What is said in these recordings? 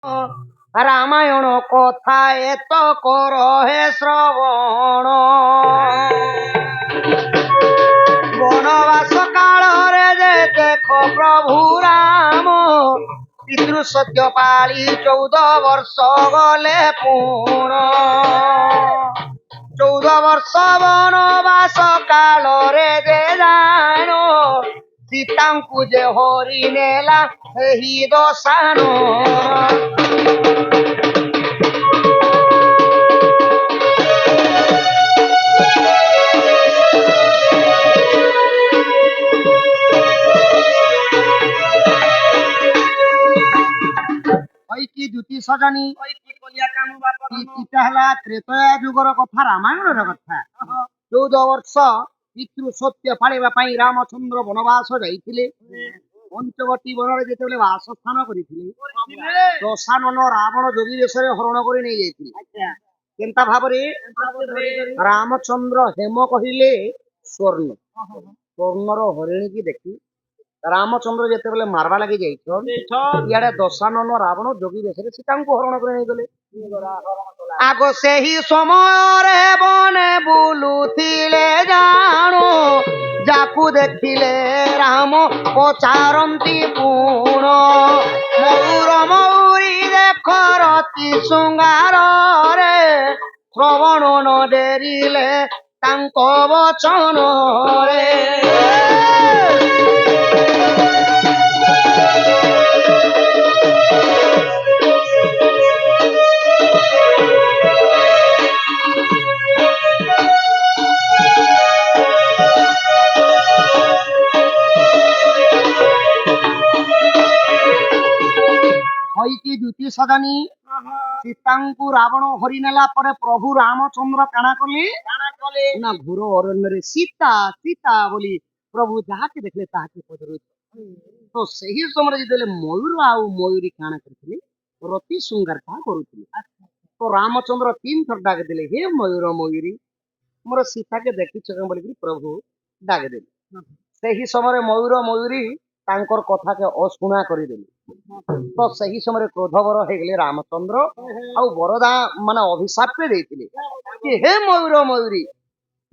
রামায়ণ কথা এত কর হে শ্রবণ বনবাস কাଳରେ যে ଦେଖ ପ୍ରଭୁ ରାମ ପିତୃ ସତ୍ୟ ପାଳି 14 ବର୍ଷ ଗଲେ ପୁଣ 14 ବର୍ଷ ବନବାସ କାଳରେ ଯେ ଜାଣ ସୀତାଙ୍କୁ ଯେ ହରି ନେଲା ସେହି ଦଶାନ କି ଦୁତି ସଜଣୀ ହେଲା ତ୍ରେତୟା ଯୁଗର କଥା ରାମାୟଣର କଥା 14 ବର୍ଷ ପିତୃ ସତ୍ୟ ପାଳିବା ପାଇଁ ରାମଚନ୍ଦ୍ର ବନବାସ ଯାଇଥିଲେ ପଞ୍ଚବଟୀ ବନରେ ଯେତେବେଳେ ବାସସ୍ଥାନ କରିଥିଲେ ଦଶାନନ ରାବଣ ଯୋଗୀ ବେଶରେ ହରଣ କରି ନେଇ ଯାଇଥିଲେ କେନ୍ତା ଭାବରେ ରାମଚନ୍ଦ୍ର ହେମ କହିଲେ ସ୍ୱର୍ଣ୍ଣ ସ୍ୱର୍ଣ୍ଣର ହରିଣୀ କି ଦେଖି ରାମଚନ୍ଦ୍ର ଯେତେବେଳେ ମାରବା ଲାଗି ଯାଇଛନ୍ ଇଆଡେ ଦଶାନନ ରାବଣ ଯୋଗୀ ବେଶରେ ସୀତାଙ୍କୁ ହରଣ କରି ନେଇଗଲେ ଆଗ ସେହି ସମୟରେ ବନେ ବୁଲୁଥିଲେ ଜାଣୁ ଯାକୁ ଦେଖିଲେ ରାମ ପଚାରନ୍ତି ପୁଣ ମୟୂର ମୟୂରୀ ଦେଖ ରତି ଶୃଙ୍ଗାରରେ ଶ୍ରବଣ ନ ଡେରିଲେ ତାଙ୍କ ବଚନରେ ହଇକି ଦ୍ୟୁତି ସଦାନୀ ସୀତାଙ୍କୁ ରାବଣ ହରି ନେଲା ପରେ ପ୍ରଭୁ ରାମଚନ୍ଦ୍ର କାଣା କଲେ ନା ଘୋର ଅରଣ୍ୟରେ ସୀତା ସୀତା ବୋଲି ପ୍ରଭୁ ଯାହାକେ ଦେଖିଲେ ତାହାକେ ପଚାରୁଥିଲେ ତ ସେହି ସମୟରେ ଯେତେବେଳେ ମୟୂର ଆଉ ମୟୂରୀ କାଣା କରିଥିଲେ ରତି ଶୃଙ୍ଗାର ତାହା କରୁଥିଲେ ତ ରାମଚନ୍ଦ୍ର 3 ଥର ଡାକିଦେଲେ ହେ ମୟୂର ମୟୂରୀ ମୋର ସୀତାକେ ଦେଖିଛ ବୋଲିକି ପ୍ରଭୁ ଡାକିଦେଲେ ସେହି ସମୟରେ ମୟୂର ମୟୂରୀ ତାଙ୍କର କଥାକେ ଅଶୁଣା କରିଦେଲେ ତ ସେହି ସମୟରେ କ୍ରୋଧବର ହେଇଗଲେ ରାମଚନ୍ଦ୍ର ଆଉ ବରଦା ମାନେ ଅଭିଶାପ ଦେଇଥିଲେ କି ହେ ମୟୂର ମୟୂରୀ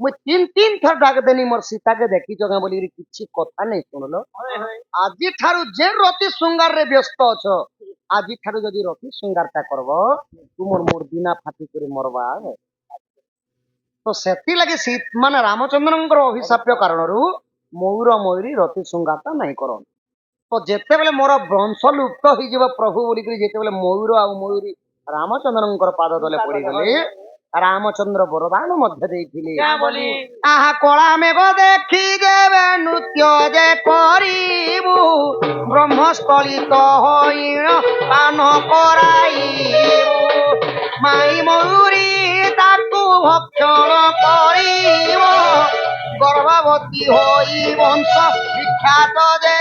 ମୁଁ 3 ଥର ଡାକିଦେନି ମୋର ସୀତାକେ ଦେଖିଛ ବୋଲିକି କିଛି କଥା ନାଇଁ ଶୁଣିଲ ଆଜି ଠାରୁ ଯେ ରତି ଶୃଙ୍ଗାରରେ ବ୍ୟସ୍ତ ଅଛ ଆଜି ଠାରୁ ଯଦି ରତି ଶୃଙ୍ଗାରଟା କରବ ତୁମର ମୁର୍ଦିନା ଫାଟି କରି ମରବା ତ ସେଥିଲାଗି ମାନେ ରାମଚନ୍ଦ୍ରଙ୍କର ଅଭିଶାପ୍ୟ କାରଣରୁ ମୟୂର ମୟୂରୀ ରତି ଶୃଙ୍ଗାରଟା ନାଇଁ କରନ୍ ତ ଯେତେବେଳେ ମୋର ବଂଶ ଲୁପ୍ତ ହେଇଯିବ ପ୍ରଭୁ ବୋଲିକରି ଯେତେବେଳେ ମୟୂର ଆଉ ମୟୂରୀ ରାମଚନ୍ଦ୍ରଙ୍କର ପାଦ ତଳେ ପଡିଗଲେ ରାମଚନ୍ଦ୍ର ବରଦାନ ମଧ୍ୟ ଦେଇଥିଲେ ଆହା କଳା ମେଘ ଦେଖି ଦେବେ ନୃତ୍ୟ ଯେ କରିବୁ ବ୍ରହ୍ମସ୍ଥଳିତ ହଇଣ ପାନ କରାଇବୁ ମାଇ ମୟୂରୀ ତାକୁ ଭକ୍ଷଣ କରିବ ଗର୍ଭବତୀ ହୋଇ ବଂଶ ବିଖ୍ୟାତ ଯେ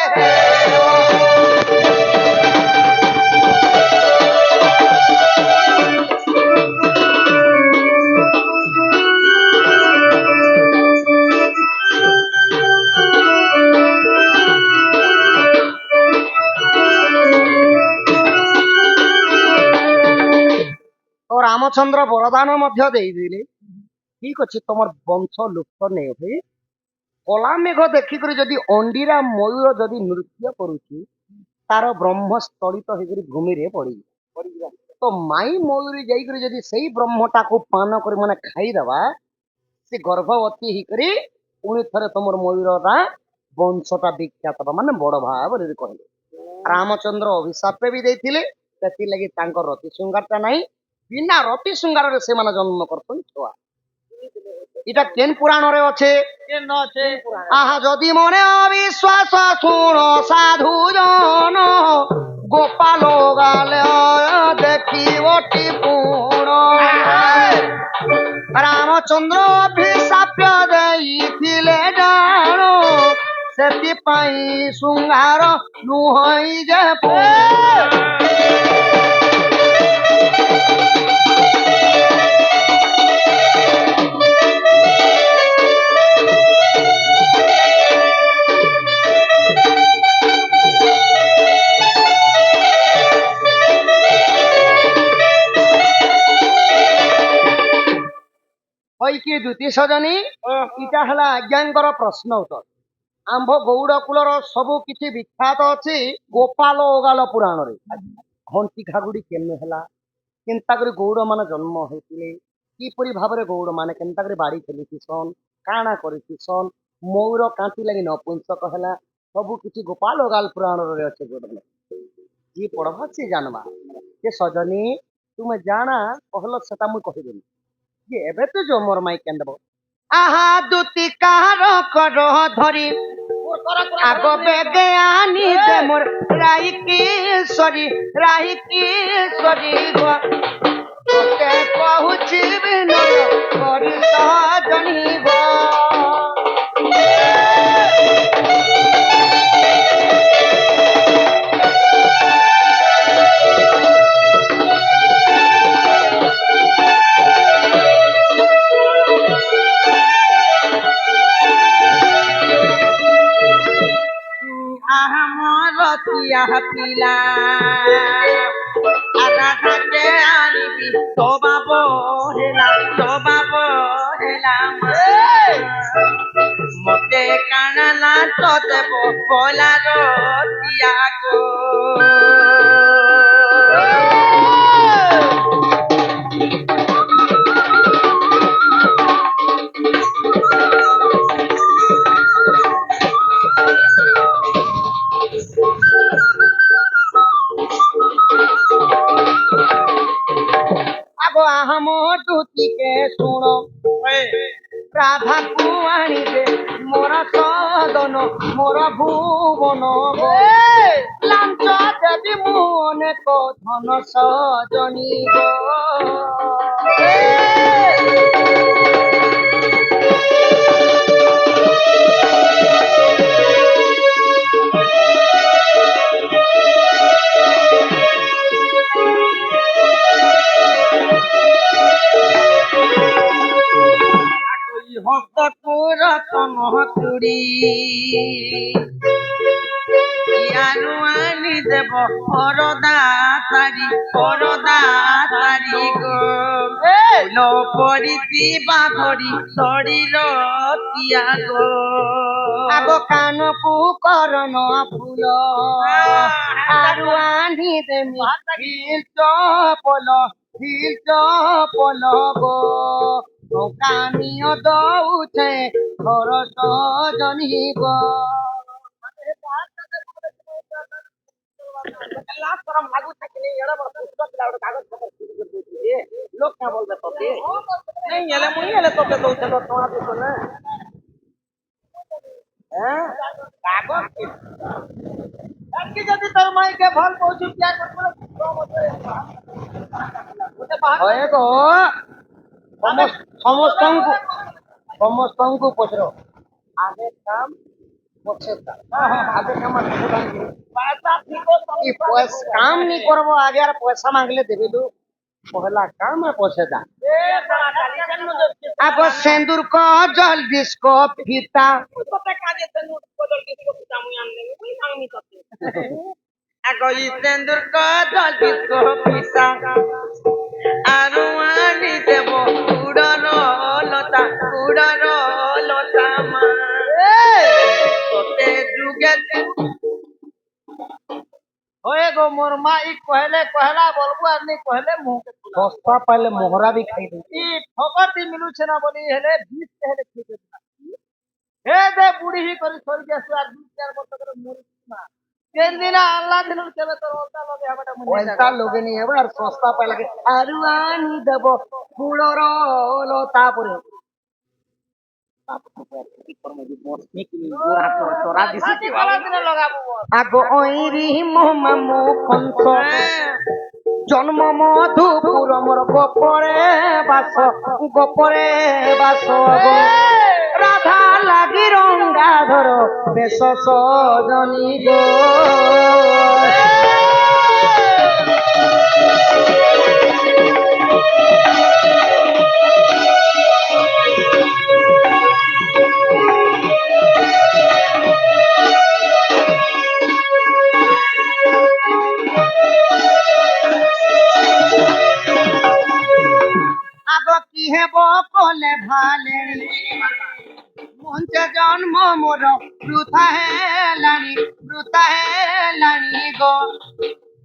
ରାମଚନ୍ଦ୍ର ବରଦାନ ମଧ୍ୟ ଦେଇଦେଲେ ଠିକ ଅଛି ତମର ବଂଶ ଲୁପ୍ତ ନେଇ ହୁଏ କଳା ମେଘ ଦେଖିକରି ଯଦି ଅଣ୍ଡିରା ମୟୂର ଯଦି ନୃତ୍ୟ କରୁଛି ତାର ବ୍ରହ୍ମସ୍ଥଳିତ ହେଇକରି ଭୂମିରେ ପଡିଯିବ ତ ମାଇ ମୟୂରୀ ଯାଇକରି ଯଦି ସେଇ ବ୍ରହ୍ମଟାକୁ ପାନ କରି ମାନେ ଖାଇଦବା ସେ ଗର୍ଭବତୀ ହେଇକରି ପୁଣି ଥରେ ତମର ମୟୂରଟା ବଂଶଟା ବିଖ୍ୟାତ ହବା ମାନେ ବଡ ଭାବରେ କହିଲେ ରାମଚନ୍ଦ୍ର ଅଭିଶାପ ବି ଦେଇଥିଲେ ସେଥିଲାଗି ତାଙ୍କ ରତି ଶୃଙ୍ଗାରଟା ନାହିଁ ବିନା ରତି ଶୃଙ୍ଗାରରେ ସେମାନେ ଜନ୍ମ କରୁଛନ୍ତି ଛୁଆ এটা কেন পুরাণরে আছে আহা যদি মনে অবিশ্বাস শুণ সাধু জন গোপাল গালে দেখিবটি পুণ রামচন্দ্র অভিশাপ ଦେଇଥିଲେ ଜାଣ ସେଥିପାଇଁ ଶୃଙ୍ଗାର ନୁହଇ ଯେ হইকি দুতি সজনী ইটা হেলা আজ্ঞাঙ্কর প্রশ্ন উত্তর আম্ভ গৌড় কূলর সবু কিছু বিখ্যাত ଅଛି গোপাল ওগাল পুরাণরে ঘଣ୍ଟି ଘାଗୁଡ଼ି କେମେ ହେଲା କେନ୍ତା କରି ଗୌଡ଼ ମାନେ ଜନ୍ମ ହେଇଥିଲେ କିପରି ଭାବରେ ଗୌଡ଼ ମାନେ କେନ୍ତା କରି ବାଡ଼ି ଖେଲିଥିସନ୍ କାଣା କରିଥିସନ୍ ମୟୂର କାନ୍ତି ଲାଗି ନପୁଂସକ ହେଲା ସବୁ କିଛି ଗୋପାଳ ଓଗାଲ ପୁରାଣରେ ଅଛି ଗୋଡ଼ ଯିଏ ପଢ଼ବା ସିଏ ଜାଣବା ଯେ ସଜନୀ ତୁମେ ଜାଣା କହିଲ ସେଟା ମୁଁ କହିଦେବି ଯେ ଏବେ ତ ଯୋଉ ମୋର ମାଇ କେନ୍ଦବ আহা দুতি কার কর ধরি আগ বেগে আনি দে মোর রাইকেশ্বরী তোকে কহুছি বিনয় করি সজনিব আহমরতিয়া পিলা আরাধাকে আনিবি তোবাব হেলা মতে কানালা তো দেব বলার তিয়াগো আগো আহম দুতিকে শুণ রাধাকু আনিবে মোর সদন মোর ভুবন লাঞ্চ দেবী মু অনেক ধন সজনিব হস্তপুর তমহতুরি ইয়ারু আনি দেব পরদা তারি গো লো পরিতি বাঁধরি শরীর তিয়াগ আগ কানকু করণ ফুল আরু আনি দেমি হিল চপল গো কানিও দৌছে ঘর সজনিব লোক না বলবে তোকে নেই এলে মুই এলে তোকে দৌছে তো তোমার দিছ না হ্যাঁ কাগজ কি যদি তোর মাইকে ভাল পৌঁছু কি করবে হয় গো ସମସ୍ତଙ୍କୁ ପଚର ଆଗେ କାମ ପଛେ କାମ ନି କରବ ଆଗେ ଆର ପଇସା ମାଗଲେ ଦେବି ତୁ ପହଲା କାମ ପଛେ ଦା ଆଗ ସେନ୍ଦୁର କ ଜଲଦି স্কো ফিতা আগ ই সেন্দুর ক জলদি স্কো ফিতা আরু আনি দেব উড়ন লতা মা তোতে যুগে হয়ে গো মোর মা ই কহলা বলবো আর নি কহলে মুহ সস্তা পাইলে মোহরা भी খাই দে ই ফকতি মিলুছে না বলি হেলে 20 হেলে ঠিক না হে দে বুড়ি হি করি সরি গেছ আর 2-4 বছর করে মরি না তিন দিন আল্লাহ দিন কেবে তোর ওটা লগে হবেটা মনে ওটা লগে নি হবে আর সস্তা পাইলে আরু আনি দেব ফুলর লতা পরে আগ ওইরি মামু কংস জন্ম মধুপুর মোর গোপরে বাস রাধা লাগি রঙ্গাধর বেশ সজনী গো কি হেব কলে ভালেনি মঞ্চে জন্ম মোর বৃথা হেলানি গো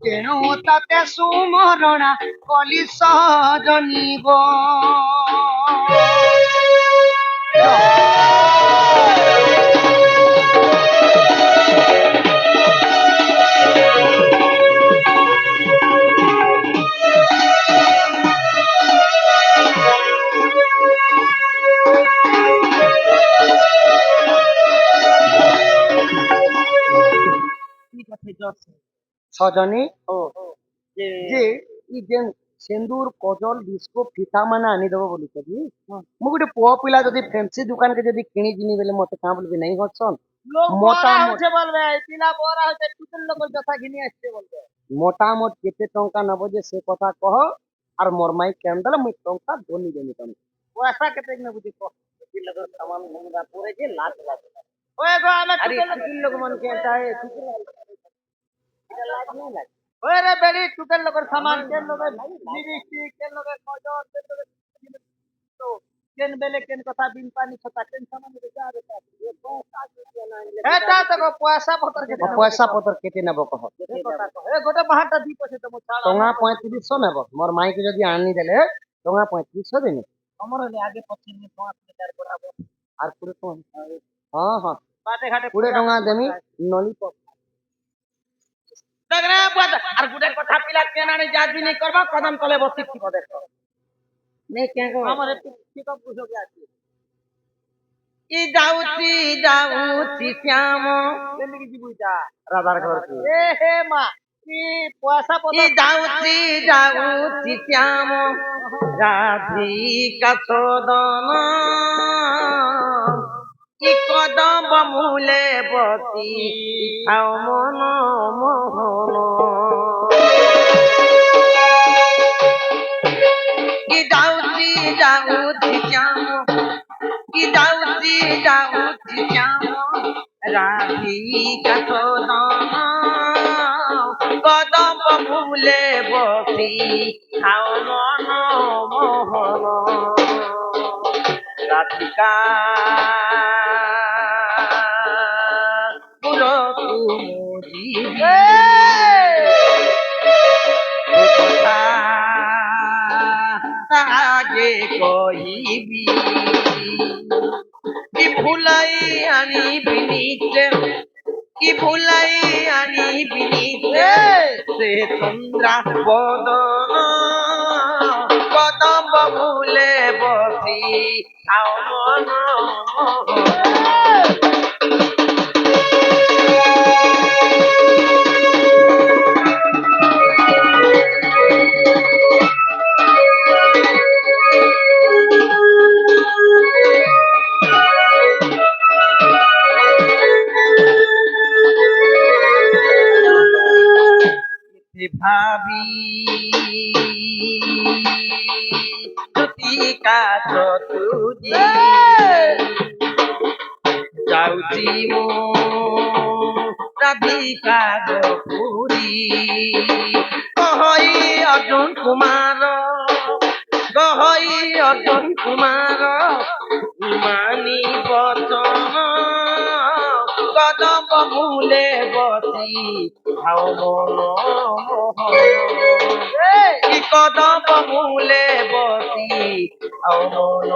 তেণু তাতে সুমরণা কলি সজনী গো সজনী যে ଇ ଯେନ୍ ସିନ୍ଦୁର କଜଲ ବିସ୍କୁଟ ଫିତା ମାନେ ଆଣିଦେବ ବୋଲି କବି ମୁଁ ଗୋଟେ ପୁଅ ପିଲା ଯଦି ଫେନ୍ସି ଦୋକାନ କେ ଯଦି କିଣି ଯିମି ବେଲେ ମତେ କାଁ ବୋଲବି ନାଇଁ ହସନ୍ ମୋଟାମୋଟ କେତେ ଟଙ୍କା ନବ ଯେ ସେ କଥା କହ আর মোর মাই কেন দেলে মুই টঙ্কা ধনি দেমি তুমি পয়সা কেতে নেবু যে কহ সামান ঘুমরা পরে যে লাজ লাগে ওই গো আমি টুকেল লোক মন কে চাই লাজ নাই লাগে ওই রে বেড়ি টুকেল লোকের সামান কেন লোকে লিপস্টিক কেন লোকে কজল কেন লোকে তো কেন বেলে কেন কথা বিন পানি ছতা কেন সামান রে যা রে এটা তো পয়সা পতর কেতে নেব কহ এ গোটে বাহারটা দি পছে তো ছাড়া টঙ্কা 3500 নেব মোর মাই কে যদি আনি দেলে টঙ্কা 3500 দেনি আমার হলে আগে 25 5 লিটার করাবো আর পুরো কোন হ্যাঁ হ্যাঁ বাটে ঘাটে 20 টঙ্কা দেমি ললিপপ দেখরে আর গুটে কথা পিলা কেন আনি যাজি নাই করবা কদম তলে বসি কি দেখো নেই কেন আমার একটু পিকআপ বুঝো গে আছে ই যাউছি শ্যাম কেনকি জিবুইতা রাধার ঘর এ হে মা কি পয়সা পয়সা যাউছি শ্যাম রাধিকা সদন কি কদম মূলে বসি খাও মন মোহন কি যাউছি শ্যাম কি যাউছি শ্যাম রাধিকা সদন কদম মূলে বসি খাও মন মোহন রাধিকা পুরো কুমুদি আগে কহিবি কি ভুলাই আনিবি নিতে কি ভুলাই আনিবি নিতে সে চন্দ্রা বদন কদম মূলে বসি খাও মন ভাবি তুই কাছ তুজি যাউছি মো রাধিকা পুরী কহই অর্জুন কুমার মানি বচন কদম মূলে বসি খাও মন কি কদম মূলে বসি খাও মন